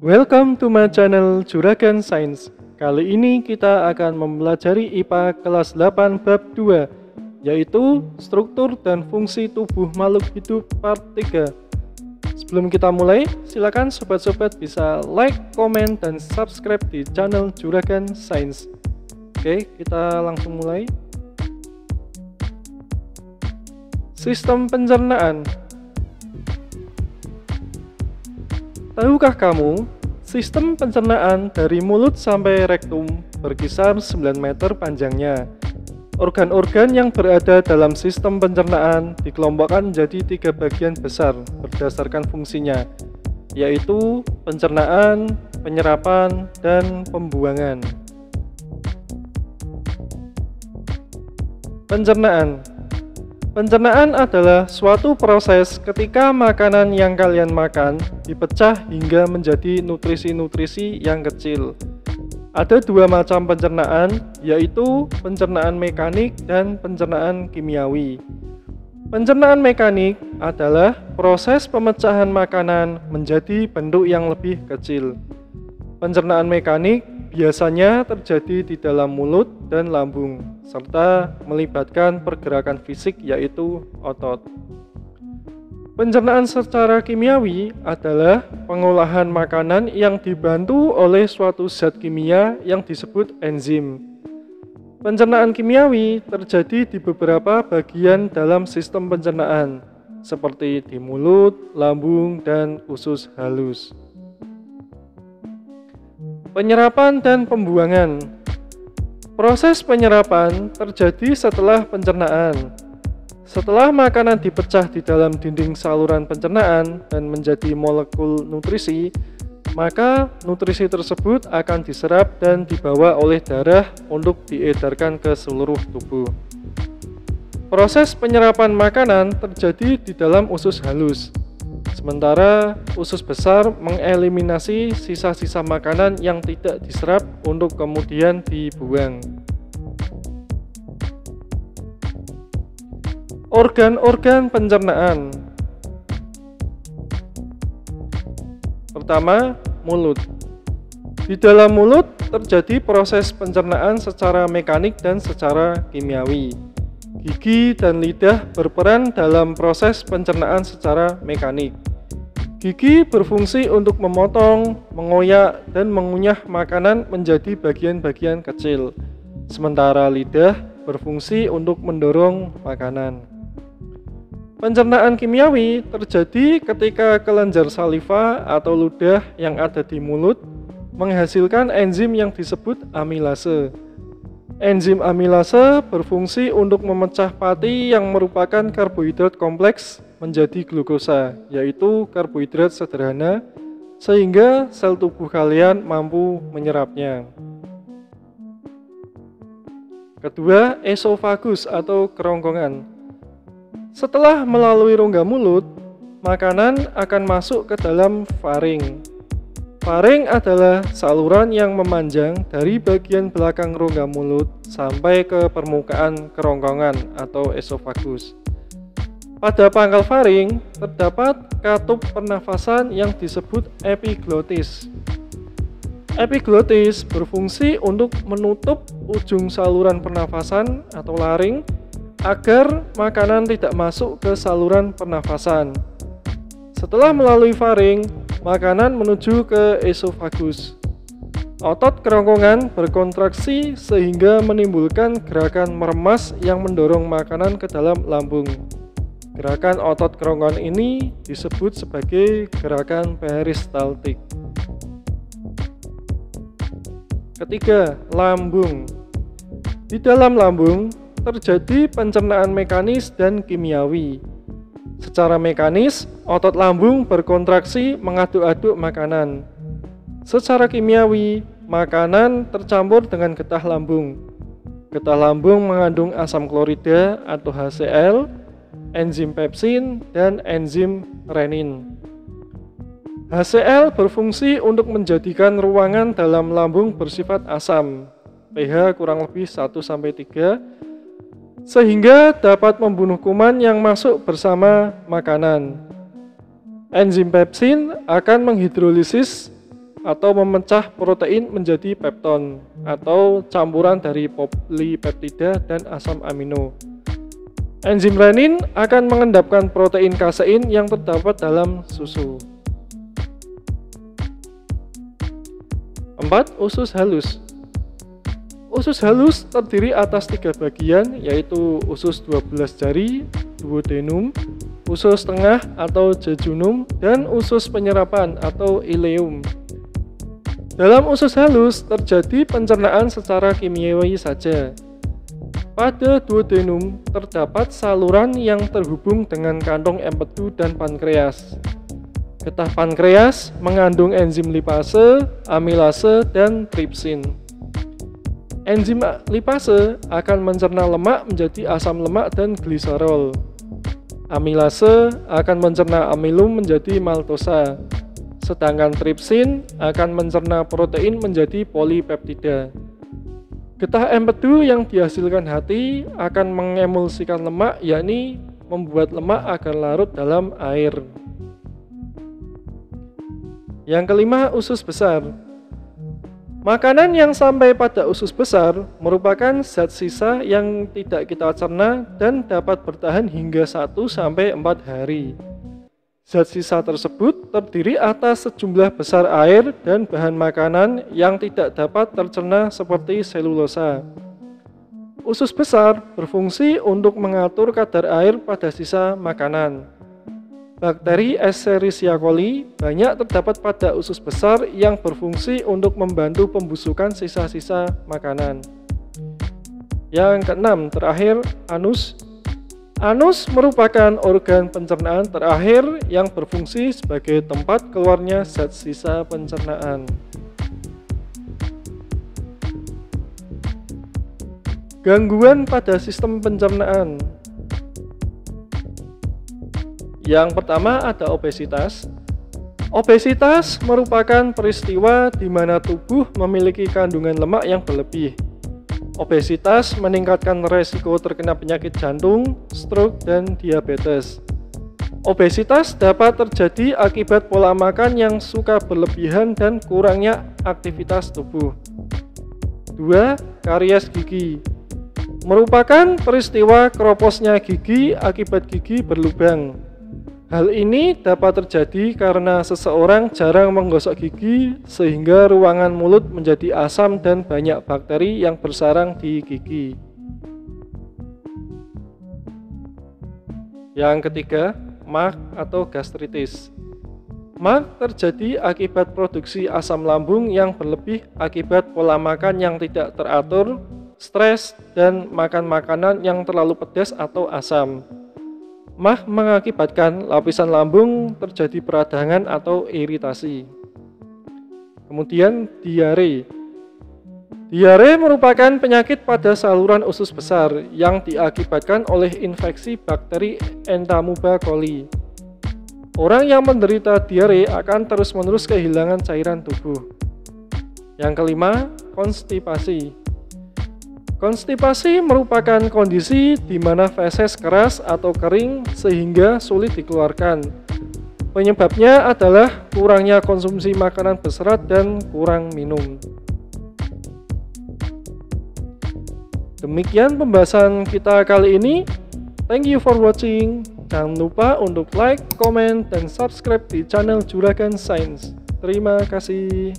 Welcome to my channel Juragan Science. Kali ini kita akan mempelajari IPA kelas 8 bab 2, yaitu struktur dan fungsi tubuh makhluk hidup part 3. Sebelum kita mulai, silakan sobat-sobat bisa like, komen, dan subscribe di channel Juragan Science. Oke, kita langsung mulai. Sistem pencernaan. Tahukah kamu, sistem pencernaan dari mulut sampai rektum berkisar 9 meter panjangnya. Organ-organ yang berada dalam sistem pencernaan dikelompokkan menjadi 3 bagian besar berdasarkan fungsinya, yaitu pencernaan, penyerapan, dan pembuangan. Pencernaan. Pencernaan adalah suatu proses ketika makanan yang kalian makan dipecah hingga menjadi nutrisi-nutrisi yang kecil. Ada 2 macam pencernaan, yaitu pencernaan mekanik dan pencernaan kimiawi. Pencernaan mekanik adalah proses pemecahan makanan menjadi bentuk yang lebih kecil. Pencernaan mekanik biasanya terjadi di dalam mulut dan lambung, serta melibatkan pergerakan fisik yaitu otot. Pencernaan secara kimiawi adalah pengolahan makanan yang dibantu oleh suatu zat kimia yang disebut enzim. Pencernaan kimiawi terjadi di beberapa bagian dalam sistem pencernaan, seperti di mulut, lambung, dan usus halus. Penyerapan dan pembuangan. Proses penyerapan terjadi setelah pencernaan. Setelah makanan dipecah di dalam dinding saluran pencernaan dan menjadi molekul nutrisi, maka nutrisi tersebut akan diserap dan dibawa oleh darah untuk diedarkan ke seluruh tubuh. Proses penyerapan makanan terjadi di dalam usus halus. Sementara usus besar mengeliminasi sisa-sisa makanan yang tidak diserap untuk kemudian dibuang. Organ-organ pencernaan. Pertama, mulut. Di dalam mulut terjadi proses pencernaan secara mekanik dan secara kimiawi. Gigi dan lidah berperan dalam proses pencernaan secara mekanik. Gigi berfungsi untuk memotong, mengoyak, dan mengunyah makanan menjadi bagian-bagian kecil, sementara lidah berfungsi untuk mendorong makanan. Pencernaan kimiawi terjadi ketika kelenjar saliva atau ludah yang ada di mulut menghasilkan enzim yang disebut amilase. Enzim amilase berfungsi untuk memecah pati yang merupakan karbohidrat kompleks menjadi glukosa, yaitu karbohidrat sederhana, sehingga sel tubuh kalian mampu menyerapnya. Kedua, esofagus atau kerongkongan. Setelah melalui rongga mulut, makanan akan masuk ke dalam faring. Faring adalah saluran yang memanjang dari bagian belakang rongga mulut sampai ke permukaan kerongkongan atau esofagus. Pada pangkal faring terdapat katup pernafasan yang disebut epiglotis. Epiglotis berfungsi untuk menutup ujung saluran pernafasan atau laring agar makanan tidak masuk ke saluran pernafasan. Setelah melalui faring, makanan menuju ke esofagus. Otot kerongkongan berkontraksi sehingga menimbulkan gerakan meremas yang mendorong makanan ke dalam lambung. Gerakan otot kerongkongan ini disebut sebagai gerakan peristaltik. Ketiga, lambung. Di dalam lambung terjadi pencernaan mekanis dan kimiawi. Secara mekanis, otot lambung berkontraksi mengaduk-aduk makanan. Secara kimiawi, makanan tercampur dengan getah lambung. Getah lambung mengandung asam klorida atau HCl, enzim pepsin, dan enzim renin. HCl berfungsi untuk menjadikan ruangan dalam lambung bersifat asam, pH kurang lebih 1-3, sehingga dapat membunuh kuman yang masuk bersama makanan. Enzim pepsin akan menghidrolisis atau memecah protein menjadi pepton atau campuran dari polipeptida dan asam amino. Enzim renin akan mengendapkan protein kasein yang terdapat dalam susu. 4. Usus halus. Usus halus terdiri atas 3 bagian, yaitu usus 12 jari, duodenum, usus tengah atau jejunum, dan usus penyerapan atau ileum. Dalam usus halus terjadi pencernaan secara kimiawi saja. Pada duodenum terdapat saluran yang terhubung dengan kantong empedu dan pankreas. Getah pankreas mengandung enzim lipase, amilase, dan tripsin. Enzim lipase akan mencerna lemak menjadi asam lemak dan gliserol. Amilase akan mencerna amilum menjadi maltosa. Sedangkan tripsin akan mencerna protein menjadi polipeptida. Getah empedu yang dihasilkan hati akan mengemulsikan lemak, yakni membuat lemak agar larut dalam air. Yang kelima, usus besar. Makanan yang sampai pada usus besar merupakan zat sisa yang tidak kita cerna dan dapat bertahan hingga 1-4 hari. Zat sisa tersebut terdiri atas sejumlah besar air dan bahan makanan yang tidak dapat tercerna seperti selulosa. Usus besar berfungsi untuk mengatur kadar air pada sisa makanan. Bakteri Escherichia coli banyak terdapat pada usus besar yang berfungsi untuk membantu pembusukan sisa-sisa makanan. Yang keenam, terakhir, anus. Anus merupakan organ pencernaan terakhir yang berfungsi sebagai tempat keluarnya zat sisa pencernaan. Gangguan pada sistem pencernaan. Yang pertama ada obesitas. Obesitas merupakan peristiwa di mana tubuh memiliki kandungan lemak yang berlebih. Obesitas meningkatkan resiko terkena penyakit jantung, stroke, dan diabetes. Obesitas dapat terjadi akibat pola makan yang suka berlebihan dan kurangnya aktivitas tubuh. 2. Karies gigi. Merupakan peristiwa keroposnya gigi akibat gigi berlubang. Hal ini dapat terjadi karena seseorang jarang menggosok gigi sehingga ruangan mulut menjadi asam dan banyak bakteri yang bersarang di gigi. Yang ketiga, MAG atau gastritis. MAG terjadi akibat produksi asam lambung yang berlebih akibat pola makan yang tidak teratur, stres, dan makan makanan yang terlalu pedas atau asam. MAG mengakibatkan lapisan lambung terjadi peradangan atau iritasi. Kemudian diare. Diare merupakan penyakit pada saluran usus besar yang diakibatkan oleh infeksi bakteri Entamoeba coli. Orang yang menderita diare akan terus-menerus kehilangan cairan tubuh. Yang kelima, konstipasi. Konstipasi merupakan kondisi di mana feses keras atau kering sehingga sulit dikeluarkan. Penyebabnya adalah kurangnya konsumsi makanan berserat dan kurang minum. Demikian pembahasan kita kali ini. Thank you for watching. Jangan lupa untuk like, comment, dan subscribe di channel Juragan Science. Terima kasih.